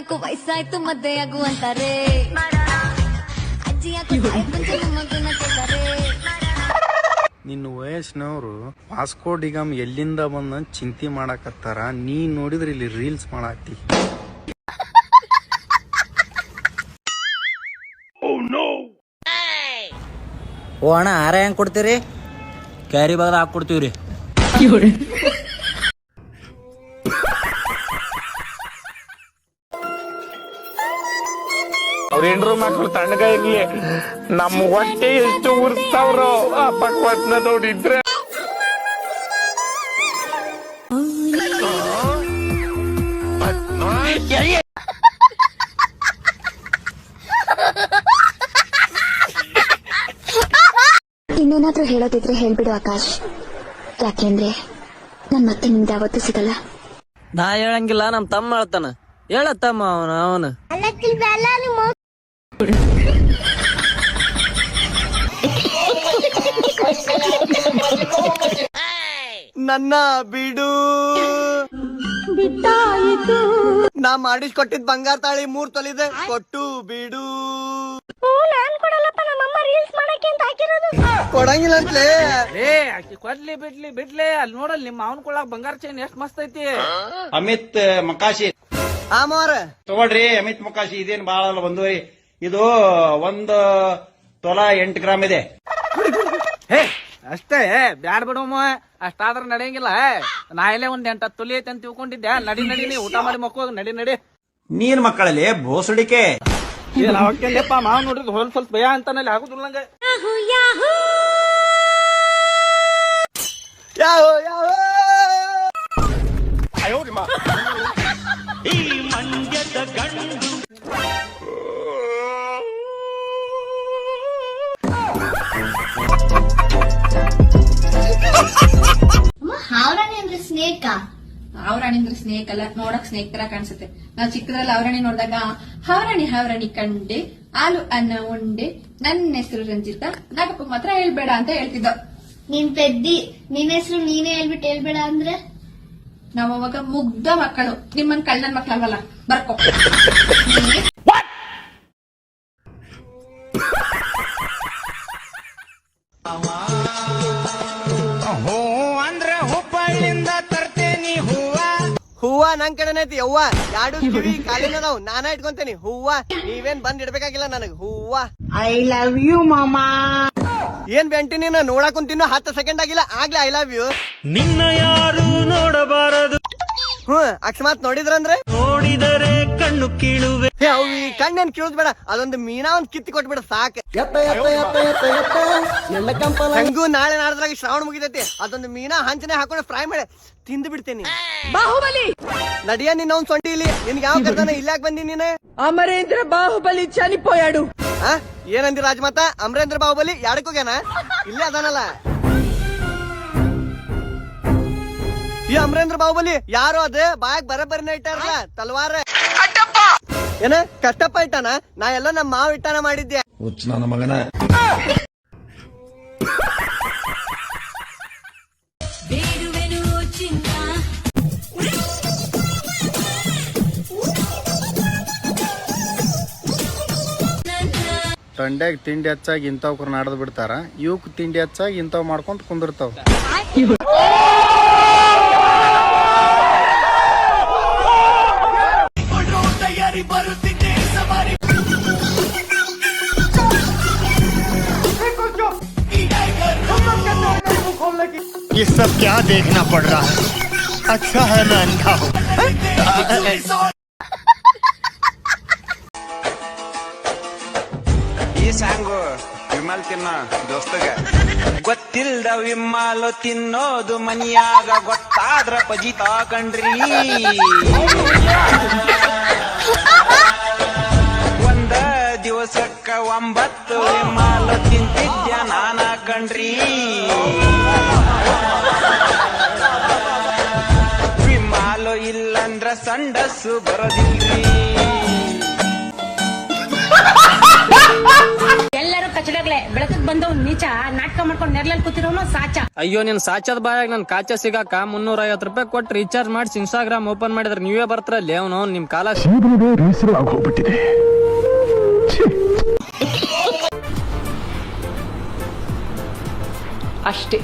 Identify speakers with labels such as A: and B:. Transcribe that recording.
A: ಯಾಕೋ ವಯಸ್ಸಾಯ್ತು ಮದ್ದೆ ಆಗು ಅಂತಾರೆ, ಅಜ್ಜಿ ಯಾಕೋ ಮುಂಚೆ ಮಗನ ಕೇಳ್ತಾರೆ.
B: ನಿನ್ನ ವಯಸ್ಸಿನವರು ವಾಸ್ಕೋ ಡಿಗಾಮ್ ಎಲ್ಲಿಂದ ಬಂದ ಚಿಂತೆ ಮಾಡಕತ್ತಾರ, ನೀ ನೋಡಿದ್ರೆ ಇಲ್ಲಿ ರೀಲ್ಸ್ ಮಾಡಾಕ್ತಿ.
C: ಓ ಅಣ್ಣ ಆರ ಹೆಂಗ್ ಕೊಡ್ತೀರಿ? ಕ್ಯಾರಿ ಬಾಗ ಹಾಕೊಡ್ತೀವ್ರಿ.
D: ಅವ್ರ ಹೆಂಡ್ರು ಮಕ್ಳು ತಣ್ಣಗ ಇರ್ಲಿ, ನಮ್ಮ ಹೊಟ್ಟೆ ಎಷ್ಟು ಉರ್ಸ್ತಾವ್ರು ಆ ಪಕ್ವತ್ನ ನೋಡಿದ್ರೆ.
E: ಇನ್ನೇನಾದ್ರೂ ಹೇಳೋದಿದ್ರೆ ಹೇಳ್ಬಿಡು ಆಕಾಶ್, ಯಾಕೆಂದ್ರೆ ನನ್ ಮತ್ತೆ ನಿಮ್ದು ಯಾವತ್ತೂ ಸಿಗಲ್ಲ.
C: ನಾ ಹೇಳಂಗಿಲ್ಲ, ನಮ್ ತಮ್ಮ ಹೇಳ್ತಾನ. ಹೇಳತ್ತಮ್ಮ ಅವನು
F: ನನ್ನ ಬಿಡು ಬಿಟ್ಟಾಯಿತು, ನಾ ಮಾಡಿಸ್ಕೊಟ್ಟಿದ್ ಬಂಗಾರ ತಾಳಿ 3 ತೊಲಿದೆ ಕೊಟ್ಟು ಬಿಡು. ಕೊಡಂಗಿಲ್ಲ ಅಂತಲೇ.
C: ಕೊಡ್ಲಿ ಬಿಡ್ಲಿ ಅಲ್ಲಿ ನೋಡಲ್ ನಿಮ್ಮ ಅವನ್ ಕೊಳಕ್ ಬಂಗಾರ ಚೈನ್ ಎಷ್ಟ್ ಮಸ್ತ್ ಐತಿ.
G: ಅಮಿತ್ ಮಕಾಶಿ
F: ಆಮೋರ
G: ತಗೊಳ್ರಿ. ಅಮಿತ್ ಮಕಾಶಿ ಇದೇನ್ ಬಾಳ ಅಲ್ಲ, ಬಂದೂರಿ. ಇದು 1 ತೊಲ 8 ಗ್ರಾಮ್ ಇದೆ.
C: ಅಷ್ಟೇ ಬ್ಯಾಡ್ ಬಿಡಮ್ಮ, ಅಷ್ಟಾದ್ರ ನಡೆಯಂಗಿಲ್ಲ. ನಾ ಇಲ್ಲೇ 8-10 ತೊಲಿ ಐತೆ ಅಂತ ತಿಳ್ಕೊಂಡಿದ್ದೆ. ನಡಿ ನೀ ಊಟ ಮಾಡಿ ಮಕ್ಕೋಗ ನಡಿ.
G: ನೀನ್ ಮಕ್ಕಳಲ್ಲಿ ಬೋಸಡಿಕೆ
C: ಅವಕ್ಕೆಲ್ಲಪ್ಪ ಮಾವ್ ನೋಡಿದ್ರೆ ಹೊಲ್ ಸ್ವಲ್ಪ ಭಯ ಅಂತಾನಲ್ಲಿ ಆಗುದಿಲ್ಲ ನಂಗೆ.
D: ಈ ಮಂಡ್ಯದ ಗಂಡು
E: ಹಾವರಾಣಿ ಅಂದ್ರೆ ಸ್ನೇಕ?
H: ಹಾವರಾಣಿ ಅಂದ್ರೆ ಸ್ನೇಕ್ ಅಲ್ಲ, ನೋಡಕ್ ಸ್ನೇಕ್ ತರ ಕಾಣಿಸುತ್ತೆ. ನಾವ್ ಚಿಕ್ಕದ್ರಲ್ಲಿ ಹಾವರಾಣಿ ನೋಡಿದಾಗ ಹಾವರಾಣಿ ಕಂಡೆ, ಹಾಲು ಅನ್ನ ಉಂಡೆ, ನನ್ನ ಹೆಸರು ರಂಜಿತಾ, ನಾಗಪ್ಪ ಮಾತ್ರ ಹೇಳ್ಬೇಡ ಅಂತ ಹೇಳ್ತಿದ್ದ.
E: ನೀನ್ ಪೆದ್ದಿ, ನಿನ್ ಹೆಸರು ನೀನೇ ಹೇಳ್ಬೇಡ ಅಂದ್ರೆ?
H: ನಾವ್ ಅವಾಗ ಮುಗ್ಧ ಮಕ್ಕಳು, ನಿಮ್ಮನ್ ಕಳ್ಳನ್ ಮಕ್ಳಲ್ವಲ್ಲ, ಬರ್ಕೊ.
D: ಅಂದ್ರೆ ಹುಬ್ಬಳ್ಳಿಂದ ತರ್ತೇನಿ
F: ಹೂವ ನನ್ ಕಡೆನೇ ಐತಿ ಯವ್ವ. 2 ಕಿವಿ ಕಾಲಿನದಾವ್, ನಾನ ಇಟ್ಕೊಂತೇನಿ ಹೂವ. ನೀವೇನ್ ಬಂದ್ ಇಡ್ಬೇಕಾಗಿಲ್ಲ ನನಗ್ ಹೂವ.
D: ಐ ಲವ್ ಯು ಮಾಮಾ.
F: ಏನ್ ಬೆಂಟಿ ನೀನು ನೋಡಕ್ ಕುಂತಿನ್ನು 10 ಸೆಕೆಂಡ್ ಆಗಿಲ್ಲ ಆಗ್ಲೇ ಐ ಲವ್ ಯು.
D: ನಿನ್ನ ಯಾರು ನೋಡಬಾರದು,
F: ಅಕಸ್ಮಾತ್ ನೋಡಿದ್ರಂದ್ರೆ
D: ನೋಡಿದರೆ ಕಣ್ಣು ಕೀಳುವೆ.
F: ಅವ್ ಈ ಕಣ್ಣೇನ್ ಕಿಳುದ್ ಬೇಡ, ಅದೊಂದು ಮೀನಾ ಒಂದ್ ಕಿತ್ತಿ ಕೊಟ್ಬಿಡ ಸಾಕ್. ಹಂಗೂ ನಾಳೆ ನಾಡ್ದ್ರಾಗ ಶ್ರಾವಣ ಮುಗಿದೈತಿ, ಅದೊಂದು ಮೀನಾ ಹಂಚನೆ ಹಾಕೊಂಡು ಫ್ರೈ ಮಾಡಿ ತಿಂದು ಬಿಡ್ತೇನಿ.
H: ಬಾಹುಬಲಿ
F: ನಡಿಯ ನಿನ್ನ ಅವ್ನ್ ಸೊಂಟಿ ಇಲ್ಲಿ, ನಿನ್ಗೆ ಯಾವ ಕರ್ದಾನ ಇಲ್ಲಾಕ್ ಬಂದಿ ನೀನು?
H: ಅಮರೇಂದ್ರ ಬಾಹುಬಲಿ ಚನಿಪೋಯಾಡು.
F: ಏನಂದಿ ರಾಜಮಾತ? ಅಮರೇಂದ್ರ ಬಾಹುಬಲಿ ಯಾಡಕ್ಕೋಗ್ಯಾನ? ಇಲ್ಲೇ ಅದಾನಲ್ಲ ಈ ಅಮರೇಂದ್ರ ಬಾಹುಬಲಿ. ಯಾರು ಅದ ಬಾಯಾಗ ಬರಬರಿನ ಇಟ್ಟಾರಲ್ಲ ತಲ್ವಾರ. ಏನ ಕಷ್ಟಪ್ಪ ಇಟ್ಟಾನ? ನಾ ಎಲ್ಲ ನಮ್ಮ ಮಾವ ಇಟ್ಟಾನ ಮಾಡಿದ್ದೆ.
G: ನನ್ನ ಮಗನ
B: ತಂಡ್ಯಾಗ ತಿಂಡಿ ಹೆಚ್ಚಾಗಿ ಇಂಥವ್ರ ನಾಡದ್ ಬಿಡ್ತಾರ, ಇವಕ್ ತಿಂಡಿ ಹೆಚ್ಚಾಗಿ ಇಂಥವ್ ಮಾಡ್ಕೊಂತ ಕುಂದಿರ್ತಾವ.
D: ये सब क्या देखना पड़ रहा है? अच्छा है मैं अंधा हूँ.
I: ಈ ಸಾಂಗು ವಿಮಲ್ ತಿನ್ನ ದೋಸ್ತಗ ಗೊತ್ತಿಲ್ದ ವಿಮಲ್ ತಿನ್ನೋದು ಮನಿಯಾಗ ಗೊತ್ತಾದ್ರ ಪಜಿತಾ ಕಣ್ರಿ. ಒಂದ ದಿವಸಕ್ಕ 9 ವಿಮಲ್ ತಿಂತಿದ್ಯ ನಾನ ಕಣ್ರಿ. ವಿಮಲ್ ಇಲ್ಲಂದ್ರ ಸಂಡಸ್ಸು ಬರೋದಿಲ್ರಿ.
A: ಎಲ್ಲರೂ ಕಚಡಗ್ಲೆ ಬೆಳಕಕ್
J: ಬಂದವ್ ನೀಚ ನಾಟಕ ಮಾಡ್ಕೊಂಡು ನೆರ್ಲಲ್ಲಿ ಕೂತಿರೋನು ಸಾಚ.
C: ಅಯ್ಯೋ ನಿನ್ ಸಾಚದ ಬಾಯಾಗ ನನ್ ಕಾಚ ಸಿಗಾಕ 350 ರೂಪಾಯಿ ಕೊಟ್ಟು ರೀಚಾರ್ಜ್ ಮಾಡಿಸಿ ಇನ್ಸ್ಟಾಗ್ರಾಮ್ ಓಪನ್ ಮಾಡಿದ್ರೆ ನೀವೇ ಬರ್ತಾರಲ್ಲಿ ಅವನು ನಿಮ್ ಕಾಲ
D: ಹೋಗ್ಬಿಟ್ಟಿದೆ.
J: ಅಷ್ಟೇ.